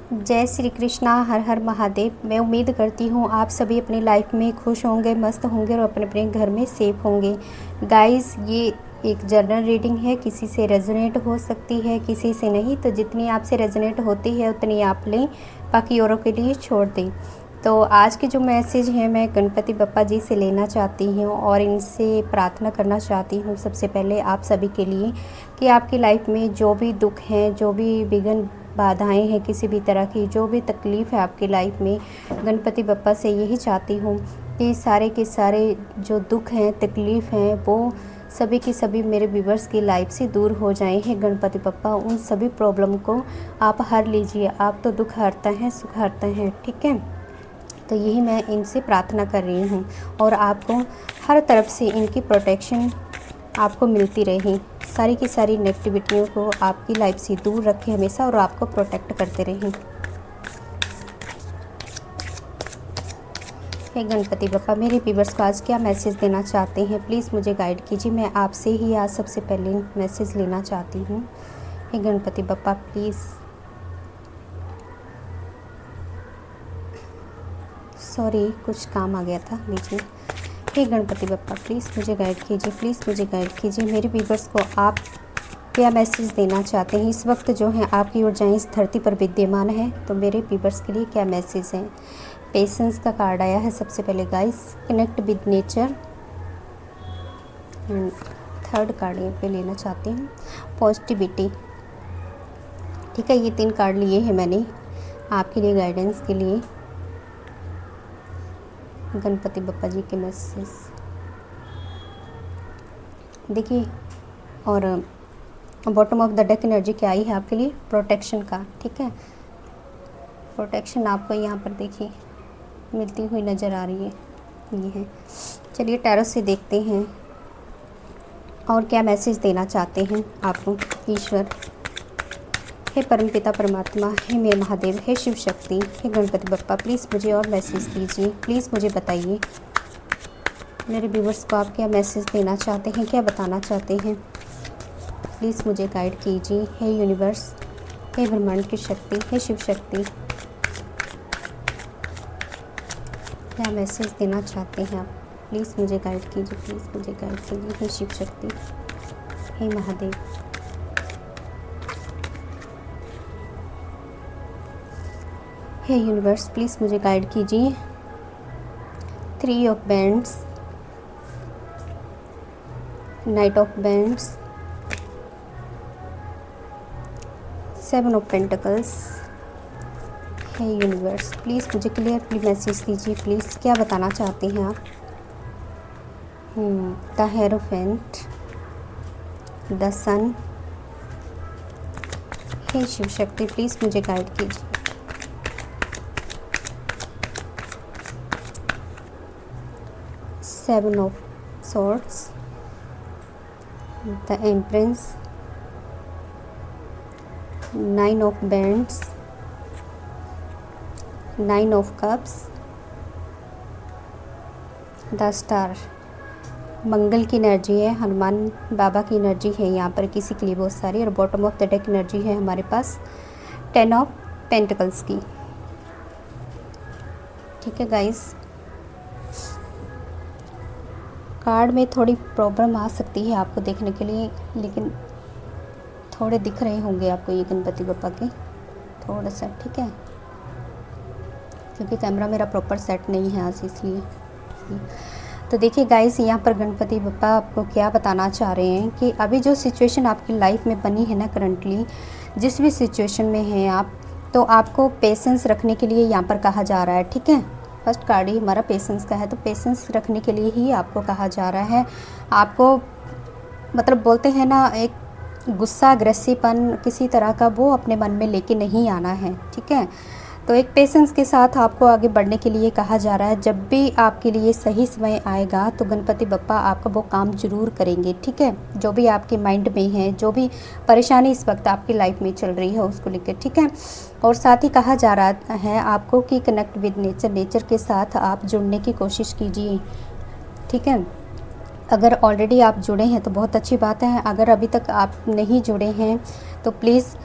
जय श्री कृष्णा, हर हर महादेव। मैं उम्मीद करती हूँ आप सभी अपनी लाइफ में खुश होंगे, मस्त होंगे और अपने अपने घर में सेफ होंगे। गाइस, ये एक जनरल रीडिंग है, किसी से रेजोनेट हो सकती है, किसी से नहीं। तो जितनी आपसे रेजोनेट होती है उतनी आप लें, बाकी औरों के लिए छोड़ दें। तो आज के जो मैसेज है मैं गणपति बप्पा जी से लेना चाहती हूँ और इनसे प्रार्थना करना चाहती हूँ सबसे पहले आप सभी के लिए कि आपकी लाइफ में जो भी दुख हैं, जो भी विघ्न बाधाएं हैं, किसी भी तरह की जो भी तकलीफ़ है आपकी लाइफ में, गणपति बप्पा से यही चाहती हूँ कि सारे के सारे जो दुख हैं, तकलीफ़ हैं, वो सभी की सभी मेरे व्यूवर्स की लाइफ से दूर हो जाएं। हैं गणपति बप्पा, उन सभी प्रॉब्लम को आप हर लीजिए। आप तो दुख हरता हैं, सुख हरता हैं, ठीक है। तो यही मैं इनसे प्रार्थना कर रही हूँ और आपको हर तरफ से इनकी प्रोटेक्शन आपको मिलती रहे। सारी की सारी नेगेटिविटियों को आपकी लाइफ से दूर रखें हमेशा और आपको प्रोटेक्ट करते रहें। हे गणपति बप्पा, मेरे व्यूवर्स को आज क्या मैसेज देना चाहते हैं, प्लीज़ मुझे गाइड कीजिए। मैं आपसे ही आज सबसे पहले मैसेज लेना चाहती हूँ। हे गणपति बप्पा प्लीज़, सॉरी कुछ काम आ गया था बीच में। हे गणपति बप्पा प्लीज़ मुझे गाइड कीजिए, प्लीज़ मुझे गाइड कीजिए। मेरे व्यूवर्स को आप क्या मैसेज देना चाहते हैं। इस वक्त जो है आपकी ऊर्जाएं इस धरती पर विद्यमान है, तो मेरे व्यूवर्स के लिए क्या मैसेज हैं। पेशेंस का कार्ड आया है सबसे पहले guys, connect with nature. Third card यहाँ पे लेना चाहती हूँ, पॉजिटिविटी। ठीक है, ये 3 कार्ड लिए हैं मैंने आपके लिए गाइडेंस के लिए। गणपति बप्पा जी के मैसेज देखिए, और bottom of the deck energy क्या आई है आपके लिए, प्रोटेक्शन का। ठीक है, प्रोटेक्शन आपको यहाँ पर देखिए मिलती हुई नज़र आ रही है, ये है। चलिए टैरो से देखते हैं और क्या मैसेज देना चाहते हैं आपको ईश्वर। हे परमपिता परमात्मा, हे मेरे महादेव, हे शिव शक्ति, हे गणपति बप्पा, प्लीज़ मुझे और मैसेज दीजिए। प्लीज़ मुझे बताइए मेरे व्यूवर्स को आप क्या मैसेज देना चाहते हैं, क्या बताना चाहते हैं। प्लीज़ मुझे गाइड कीजिए। हे यूनिवर्स, हे ब्रह्मांड की शक्ति, हे शिव शक्ति, क्या मैसेज देना चाहते हैं आप, प्लीज़ मुझे गाइड कीजिए, प्लीज़ मुझे गाइड कीजिए। हे शिव शक्ति, हे महादेव, हे यूनिवर्स, प्लीज़ मुझे गाइड कीजिए। 3 of wands, knight of wands, 7 of pentacles. हे यूनिवर्स, प्लीज़ मुझे क्लियरली मैसेज दीजिए, प्लीज़ क्या बताना चाहते हैं आप। द हेरोफेंट, द सन, हे शिव शक्ति, प्लीज़ मुझे गाइड कीजिए। Seven of swords, the empress, 9 of wands, 9 of cups, the star. Mangal की एनर्जी है, हनुमान बाबा की एनर्जी है यहाँ पर किसी के लिए बहुत सारी, और bottom of the deck energy है हमारे पास 10 ऑफ पेंटिकल्स की। ठीक है गाइस, कार्ड में थोड़ी प्रॉब्लम आ सकती है आपको देखने के लिए, लेकिन थोड़े दिख रहे होंगे आपको ये गणपति बप्पा के थोड़ा सा। ठीक है, क्योंकि कैमरा मेरा प्रॉपर सेट नहीं है आज, इसलिए। तो देखिए गाइस, यहाँ पर गणपति बप्पा आपको क्या बताना चाह रहे हैं कि अभी जो सिचुएशन आपकी लाइफ में बनी है ना, करंटली जिस भी सिचुएशन में हैं आप, तो आपको पेशेंस रखने के लिए यहाँ पर कहा जा रहा है। ठीक है, फर्स्ट कार्ड ही हमारा पेशेंस का है, तो पेशेंस रखने के लिए ही आपको कहा जा रहा है। आपको मतलब बोलते हैं ना, एक गुस्सा, अग्रेसिवपन किसी तरह का वो अपने मन में लेके नहीं आना है। ठीक है, तो एक पेशेंस के साथ आपको आगे बढ़ने के लिए कहा जा रहा है। जब भी आपके लिए सही समय आएगा तो गणपति बप्पा आपका वो काम ज़रूर करेंगे। ठीक है, जो भी आपके माइंड में है, जो भी परेशानी इस वक्त आपकी लाइफ में चल रही है उसको लेकर। ठीक है, और साथ ही कहा जा रहा है आपको कि कनेक्ट विद नेचर, नेचर के साथ आप जुड़ने की कोशिश कीजिए। ठीक है, अगर ऑलरेडी आप जुड़े हैं तो बहुत अच्छी बात है, अगर अभी तक आप नहीं जुड़े हैं तो प्लीज़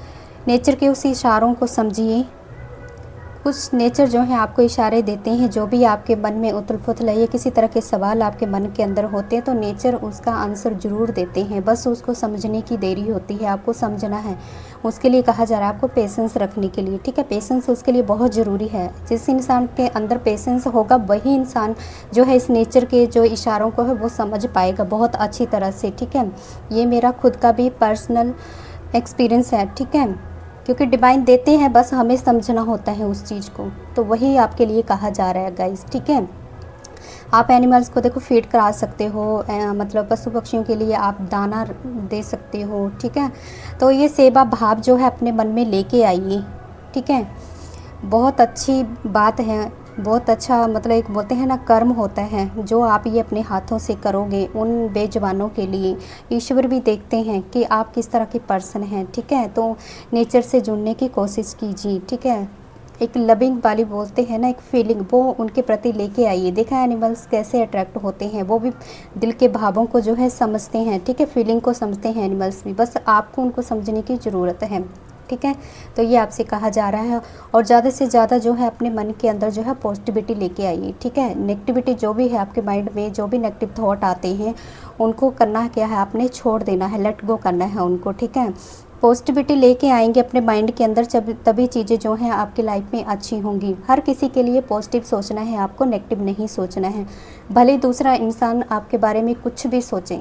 नेचर के उस इशारों को समझिए कुछ नेचर जो है आपको इशारे देते हैं, जो भी आपके मन में उथल-पुथल है या किसी तरह के सवाल आपके मन के अंदर होते हैं तो नेचर उसका आंसर ज़रूर देते हैं, बस उसको समझने की देरी होती है, आपको समझना है। उसके लिए कहा जा रहा है आपको पेशेंस रखने के लिए, ठीक है। पेशेंस उसके लिए बहुत ज़रूरी है। जिस इंसान के अंदर पेशेंस होगा वही इंसान जो है इस नेचर के जो इशारों को है वो समझ पाएगा बहुत अच्छी तरह से, ठीक है। ये मेरा खुद का भी पर्सनल एक्सपीरियंस है, ठीक है। क्योंकि डिवाइन देते हैं, बस हमें समझना होता है उस चीज़ को, तो वही आपके लिए कहा जा रहा है गाइस, ठीक है। आप एनिमल्स को देखो फीड करा सकते हो, मतलब पशु पक्षियों के लिए आप दाना दे सकते हो, ठीक है। तो ये सेवा भाव जो है अपने मन में लेके आइए, ठीक है। बहुत अच्छी बात है, बहुत अच्छा, मतलब एक बोलते हैं ना कर्म होता है जो आप ये अपने हाथों से करोगे उन बेजुबानों के लिए। ईश्वर भी देखते हैं कि आप किस तरह के पर्सन हैं, ठीक है। तो नेचर से जुड़ने की कोशिश कीजिए, ठीक है। एक लविंग वाली बोलते हैं ना एक फीलिंग, वो उनके प्रति लेके आइए। देखा है एनिमल्स कैसे अट्रैक्ट होते हैं, वो भी दिल के भावों को जो है समझते हैं, ठीक है। फीलिंग को समझते हैं एनिमल्स भी, बस आपको उनको समझने की ज़रूरत है, ठीक है। तो ये आपसे कहा जा रहा है। और ज़्यादा से ज़्यादा जो है अपने मन के अंदर जो है पॉजिटिविटी लेके आइए, ठीक है। नेगेटिविटी जो भी है आपके माइंड में, जो भी नेगेटिव थॉट आते हैं उनको करना क्या है, आपने छोड़ देना है, लेट गो करना है उनको, ठीक है। पॉजिटिविटी लेके आएंगे अपने माइंड के अंदर, जब तभी चीज़ें जो हैं आपकी लाइफ में अच्छी होंगी। हर किसी के लिए पॉजिटिव सोचना है, आपको नेगेटिव नहीं सोचना है। भले दूसरा इंसान आपके बारे में कुछ भी सोचें,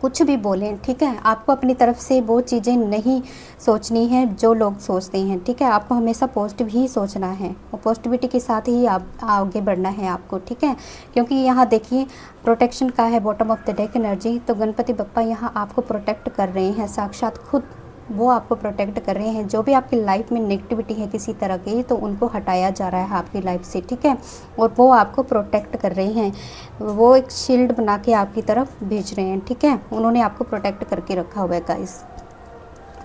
कुछ भी बोलें, ठीक है। आपको अपनी तरफ से वो चीज़ें नहीं सोचनी है जो लोग सोचते हैं, ठीक है। आपको हमेशा पॉजिटिव ही सोचना है और पॉजिटिविटी के साथ ही आप आगे बढ़ना है आपको, ठीक है। क्योंकि यहाँ देखिए प्रोटेक्शन का है, bottom of the deck energy, तो गणपति बप्पा यहाँ आपको प्रोटेक्ट कर रहे हैं, साक्षात खुद वो आपको प्रोटेक्ट कर रहे हैं। जो भी आपकी लाइफ में नेगेटिविटी है किसी तरह की, तो उनको हटाया जा रहा है आपकी लाइफ से, ठीक है। और वो आपको प्रोटेक्ट कर रहे हैं, वो एक शील्ड बना के आपकी तरफ भेज रहे हैं, ठीक है। उन्होंने आपको प्रोटेक्ट करके रखा हुआ है गाइस।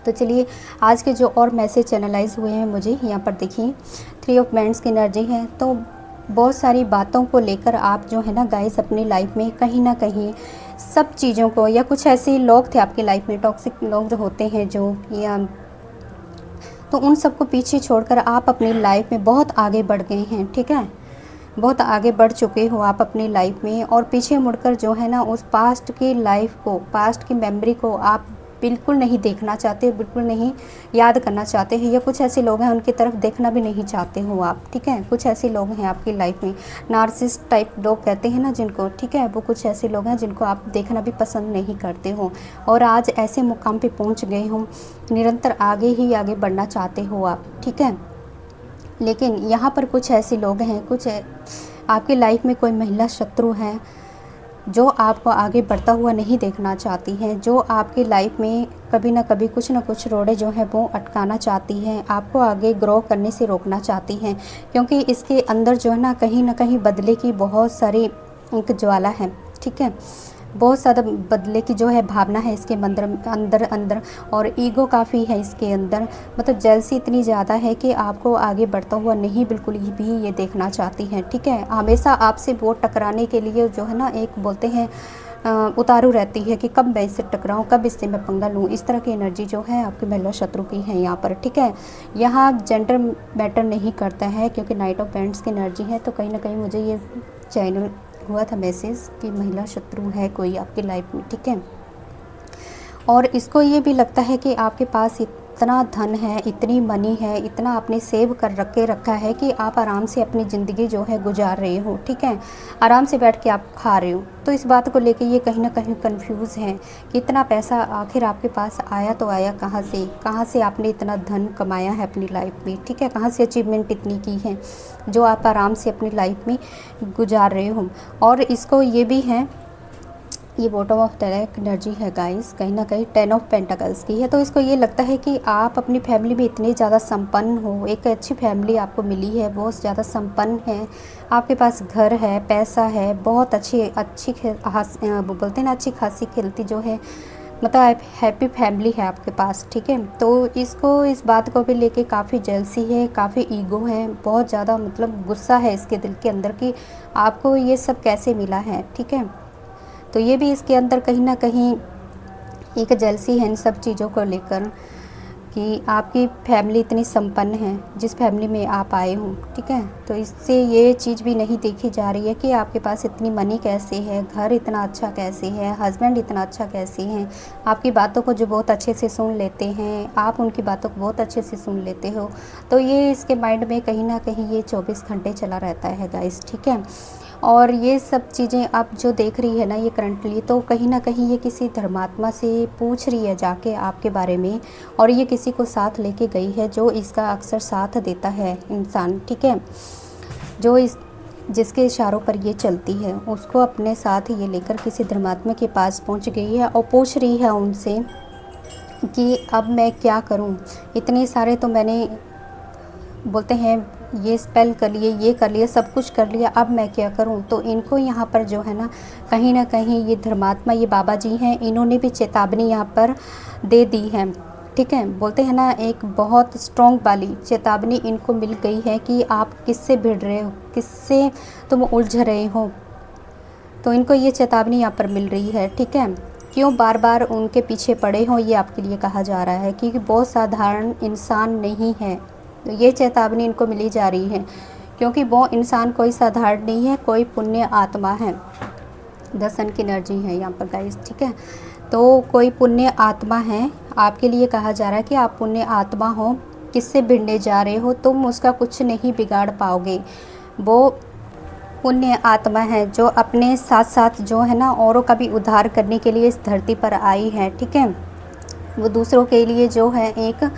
तो चलिए आज के जो और मैसेज चैनलाइज हुए हैं मुझे यहाँ पर देखिए 3 ऑफ वांड्स की एनर्जी है। तो बहुत सारी बातों को लेकर आप जो है ना गाइस अपनी लाइफ में कहीं ना कहीं सब चीज़ों को, या कुछ ऐसे लोग थे आपकी लाइफ में, टॉक्सिक लोग जो होते हैं जो, या तो उन सबको पीछे छोड़कर आप अपनी लाइफ में बहुत आगे बढ़ गए हैं, ठीक है। बहुत आगे बढ़ चुके हो आप अपनी लाइफ में, और पीछे मुड़कर जो है ना उस पास्ट की लाइफ को, पास्ट की मेमोरी को आप बिल्कुल नहीं देखना चाहते, बिल्कुल नहीं याद करना चाहते हैं। या कुछ ऐसे लोग हैं उनकी तरफ देखना भी नहीं चाहते हो आप, ठीक है। कुछ ऐसे लोग हैं आपकी लाइफ में, नार्सिसिस्ट टाइप लोग कहते हैं ना जिनको, ठीक है। वो कुछ ऐसे लोग हैं जिनको आप देखना भी पसंद नहीं करते हो, और आज ऐसे मुकाम पे पहुंच गए हो, निरंतर आगे ही आगे बढ़ना चाहते हो आप, ठीक है। लेकिन यहाँ पर कुछ ऐसे लोग हैं, कुछ आपकी लाइफ में कोई महिला शत्रु है जो आपको आगे बढ़ता हुआ नहीं देखना चाहती हैं, जो आपकी लाइफ में कभी ना कभी कुछ ना कुछ रोड़े जो है वो अटकाना चाहती हैं, आपको आगे ग्रो करने से रोकना चाहती हैं। क्योंकि इसके अंदर जो है ना कहीं बदले की बहुत सारी एक ज्वाला है, ठीक है। बहुत ज़्यादा बदले की जो है भावना है इसके अंदर, और ईगो काफ़ी है इसके अंदर। मतलब जेलसी इतनी ज़्यादा है कि आपको आगे बढ़ता हुआ नहीं बिल्कुल भी ये देखना चाहती है, ठीक है। हमेशा आपसे वो टकराने के लिए जो है ना एक बोलते हैं उतारू रहती है कि कब मैं इससे टकराऊँ, कब इससे मैं पंगा लूँ। इस तरह की एनर्जी जो है आपकी महिला शत्रु की है यहाँ पर, ठीक है। यहाँ जेंडर मैटर नहीं करता है क्योंकि नाइट ऑफ पेंट्स की एनर्जी है। तो कहीं ना कहीं मुझे ये चैनल हुआ था मैसेज कि महिला शत्रु है कोई आपकी लाइफ में, ठीक है। और इसको ये भी लगता है कि आपके पास इतना धन है, इतनी मनी है, इतना आपने सेव कर रखा है कि आप आराम से अपनी ज़िंदगी जो है गुजार रहे हो, ठीक है। आराम से बैठ के आप खा रहे हो। तो इस बात को लेके ये कहीं ना कहीं कंफ्यूज है कि इतना पैसा आखिर आपके पास आया तो आया कहाँ से आपने इतना धन कमाया है अपनी लाइफ में, ठीक है। कहाँ से अचीवमेंट इतनी की है जो आप आराम से अपनी लाइफ में गुजार रहे हो। और इसको ये भी है, ये bottom of the deck energy है गाइस, कहीं ना कहीं 10 ऑफ पेंटाकल्स की है। तो इसको ये लगता है कि आप अपनी फैमिली में इतने ज़्यादा संपन्न हो, एक अच्छी फैमिली आपको मिली है, बहुत ज़्यादा संपन्न है, आपके पास घर है, पैसा है, बहुत अच्छी बोलते हैं ना अच्छी खासी खिलती जो है, मतलब हैप्पी फैमिली है आपके पास, ठीक है। तो इसको इस बात को भी लेके काफ़ी जेलसी है, काफ़ी ईगो है, बहुत ज़्यादा मतलब गुस्सा है इसके दिल के अंदर कि आपको ये सब कैसे मिला है, ठीक है। तो ये भी इसके अंदर कहीं ना कहीं एक जेलसी है इन सब चीज़ों को लेकर कि आपकी फैमिली इतनी संपन्न है, जिस फैमिली में आप आए हो, ठीक है। तो इससे ये चीज़ भी नहीं देखी जा रही है कि आपके पास इतनी मनी कैसे है, घर इतना अच्छा कैसे है, हस्बैंड इतना अच्छा कैसे हैं, आपकी बातों को जो बहुत अच्छे से सुन लेते हैं, आप उनकी बातों को बहुत अच्छे से सुन लेते हो। तो ये इसके माइंड में कहीं ना कहीं ये 24 घंटे चला रहता है गाइस, ठीक है। और ये सब चीज़ें आप जो देख रही है ना ये करंटली, तो कहीं ना कहीं ये किसी धर्मात्मा से पूछ रही है जाके आपके बारे में, और ये किसी को साथ लेके गई है जो इसका अक्सर साथ देता है इंसान, ठीक है। जो इस जिसके इशारों पर ये चलती है उसको अपने साथ ये लेकर किसी धर्मात्मा के पास पहुंच गई है और पूछ रही है उनसे कि अब मैं क्या करूं, इतने सारे तो मैंने, बोलते हैं ये स्पेल कर लिए, ये कर लिया, सब कुछ कर लिया, अब मैं क्या करूं। तो इनको यहाँ पर जो है ना कहीं ये धर्मात्मा, ये बाबा जी हैं, इन्होंने भी चेतावनी यहाँ पर दे दी है, ठीक है। बोलते हैं ना एक बहुत स्ट्रॉन्ग वाली चेतावनी इनको मिल गई है कि आप किससे भिड़ रहे हो, किससे तुम उलझ रहे हो। तो इनको ये चेतावनी यहाँ पर मिल रही है, ठीक है। क्यों बार बार उनके पीछे पड़े हो, ये आपके लिए कहा जा रहा है, क्योंकि बहुत साधारण इंसान नहीं है। तो ये चेतावनी इनको मिली जा रही है क्योंकि वो इंसान कोई साधारण नहीं है, कोई पुण्य आत्मा है। 10 सन की एनर्जी है यहाँ पर गाइस, ठीक है। तो कोई पुण्य आत्मा है, आपके लिए कहा जा रहा है कि आप पुण्य आत्मा हो, किससे भिड़ने जा रहे हो, तुम उसका कुछ नहीं बिगाड़ पाओगे। वो पुण्य आत्मा है जो अपने साथ साथ जो है ना औरों का भी उद्धार करने के लिए इस धरती पर आई है, ठीक है। वो दूसरों के लिए जो है एक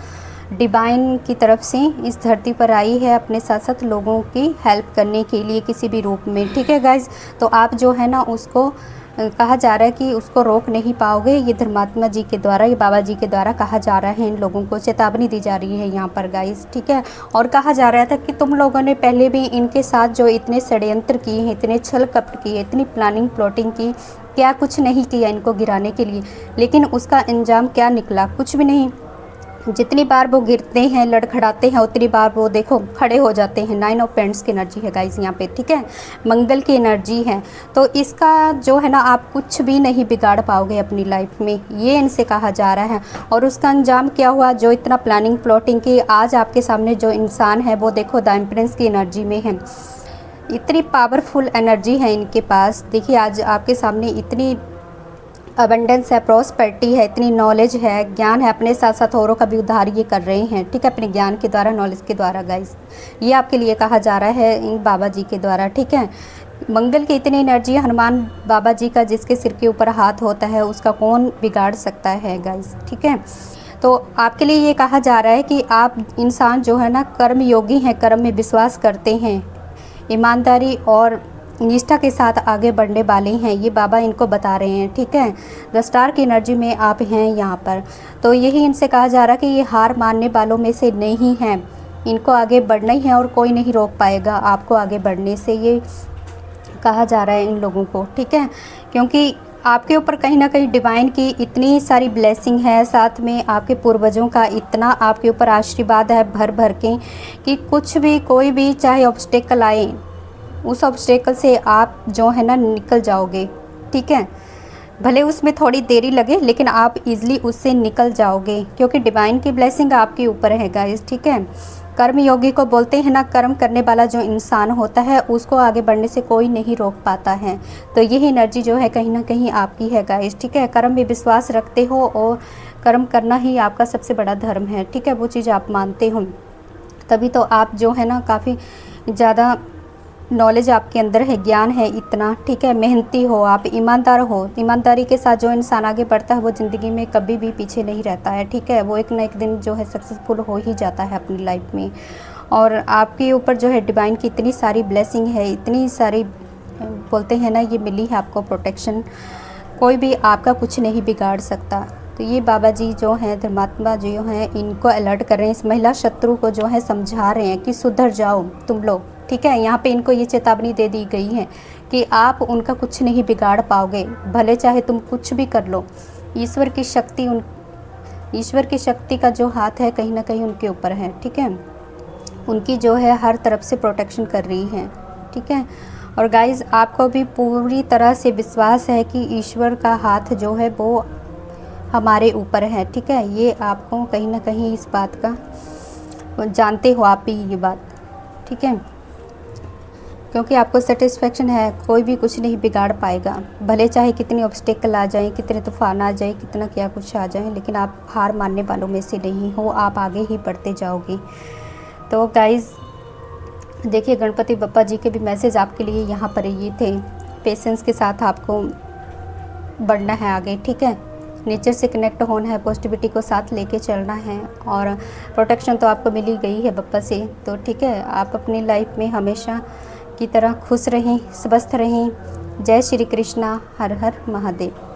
डिवाइन की तरफ से इस धरती पर आई है, अपने साथ साथ लोगों की हेल्प करने के लिए किसी भी रूप में, ठीक है गाइज। तो आप जो है ना उसको कहा जा रहा है कि उसको रोक नहीं पाओगे, ये धर्मात्मा जी के द्वारा, ये बाबा जी के द्वारा कहा जा रहा है, इन लोगों को चेतावनी दी जा रही है यहाँ पर गाइज, ठीक है। और कहा जा रहा था कि तुम लोगों ने पहले भी इनके साथ जो इतने षड्यंत्र किए हैं, इतने छल कपट किए, इतनी प्लानिंग प्लॉटिंग की, क्या कुछ नहीं किया इनको गिराने के लिए, लेकिन उसका अंजाम क्या निकला, कुछ भी नहीं। जितनी बार वो गिरते हैं, लड़खड़ाते हैं, उतनी बार वो देखो खड़े हो जाते हैं। 9 ऑफ पेंट्स की एनर्जी है गाइस यहाँ पे, ठीक है, मंगल की एनर्जी है। तो इसका जो है ना आप कुछ भी नहीं बिगाड़ पाओगे अपनी लाइफ में, ये इनसे कहा जा रहा है। और उसका अंजाम क्या हुआ, जो इतना प्लानिंग प्लॉटिंग की, आज आपके सामने जो इंसान है वो देखो द एम्प्रेस की एनर्जी में है। इतनी पावरफुल एनर्जी है इनके पास, देखिए आज आपके सामने इतनी अबंडेंस है, प्रॉस्पेरिटी है, इतनी नॉलेज है, ज्ञान है, अपने साथ साथ औरों का भी उद्धार ये कर रहे हैं, ठीक है, अपने ज्ञान के द्वारा, नॉलेज के द्वारा गाइस। ये आपके लिए कहा जा रहा है इन बाबा जी के द्वारा, ठीक है। मंगल की इतनी एनर्जी, हनुमान बाबा जी का जिसके सिर के ऊपर हाथ होता है उसका कौन बिगाड़ सकता है गाइस, ठीक है। तो आपके लिए ये कहा जा रहा है कि आप इंसान जो है ना कर्म योगी हैं, कर्म में विश्वास करते हैं, ईमानदारी और निष्ठा के साथ आगे बढ़ने वाले हैं, ये बाबा इनको बता रहे हैं, ठीक है। द स्टार की एनर्जी में आप हैं यहाँ पर। तो यही इनसे कहा जा रहा है कि ये हार मानने वालों में से नहीं हैं, इनको आगे बढ़ना ही है और कोई नहीं रोक पाएगा आपको आगे बढ़ने से, ये कहा जा रहा है इन लोगों को, ठीक है। क्योंकि आपके ऊपर कहीं ना कहीं डिवाइन की इतनी सारी ब्लेसिंग है, साथ में आपके पूर्वजों का इतना आपके ऊपर आशीर्वाद है भर भर के, कि कुछ भी कोई भी चाहे ऑब्स्टेकल आए, उस ऑब्स्टेकल से आप जो है ना निकल जाओगे, ठीक है। भले उसमें थोड़ी देरी लगे लेकिन आप इजीली उससे निकल जाओगे, क्योंकि डिवाइन की ब्लेसिंग आपके ऊपर है गाइस, ठीक है। कर्म योगी को बोलते हैं ना, कर्म करने वाला जो इंसान होता है उसको आगे बढ़ने से कोई नहीं रोक पाता है। तो यही एनर्जी जो है कहीं ना कहीं आपकी है गाइस, ठीक है। कर्म में विश्वास रखते हो और कर्म करना ही आपका सबसे बड़ा धर्म है, ठीक है, वो चीज़ आप मानते हो, तभी तो आप जो है ना काफ़ी ज़्यादा नॉलेज आपके अंदर है, ज्ञान है इतना, ठीक है। मेहनती हो आप, ईमानदार हो, ईमानदारी के साथ जो इंसान आगे बढ़ता है वो ज़िंदगी में कभी भी पीछे नहीं रहता है, ठीक है। वो एक ना एक दिन जो है सक्सेसफुल हो ही जाता है अपनी लाइफ में। और आपके ऊपर जो है डिवाइन की इतनी सारी ब्लेसिंग है, इतनी सारी बोलते हैं ना ये मिली है आपको प्रोटेक्शन, कोई भी आपका कुछ नहीं बिगाड़ सकता। तो ये बाबा जी जो हैं, धर्मात्मा जो हैं, इनको अलर्ट कर रहे हैं, इस महिला शत्रु को जो है समझा रहे हैं कि सुधर जाओ तुम लोग, ठीक है। यहाँ पे इनको ये चेतावनी दे दी गई है कि आप उनका कुछ नहीं बिगाड़ पाओगे, भले चाहे तुम कुछ भी कर लो। ईश्वर की शक्ति का जो हाथ है कहीं ना कहीं उनके ऊपर है, ठीक है। उनकी जो है हर तरफ से प्रोटेक्शन कर रही है, ठीक है। और गाइज़ आपको भी पूरी तरह से विश्वास है कि ईश्वर का हाथ जो है वो हमारे ऊपर है, ठीक है। ये आपको कहीं ना कहीं इस बात का जानते हो आप भी ये बात, ठीक है, क्योंकि आपको सेटिस्फेक्शन है, कोई भी कुछ नहीं बिगाड़ पाएगा। भले चाहे कितने ऑब्स्टेकल आ जाएं, कितने तूफान आ जाए, कितना क्या कुछ आ जाए, लेकिन आप हार मानने वालों में से नहीं हो, आप आगे ही बढ़ते जाओगे। तो गाइज़ देखिए, गणपति बप्पा जी के भी मैसेज आपके लिए यहाँ पर ये थे। पेशेंस के साथ आपको बढ़ना है आगे, ठीक है। नेचर से कनेक्ट होना है, पॉजिटिविटी को साथ लेके चलना है, और प्रोटेक्शन तो आपको मिल ही गई है बप्पा से। तो ठीक है, आप अपनी लाइफ में हमेशा की तरह खुश रहें, स्वस्थ रहें। जय श्री कृष्णा, हर हर महादेव।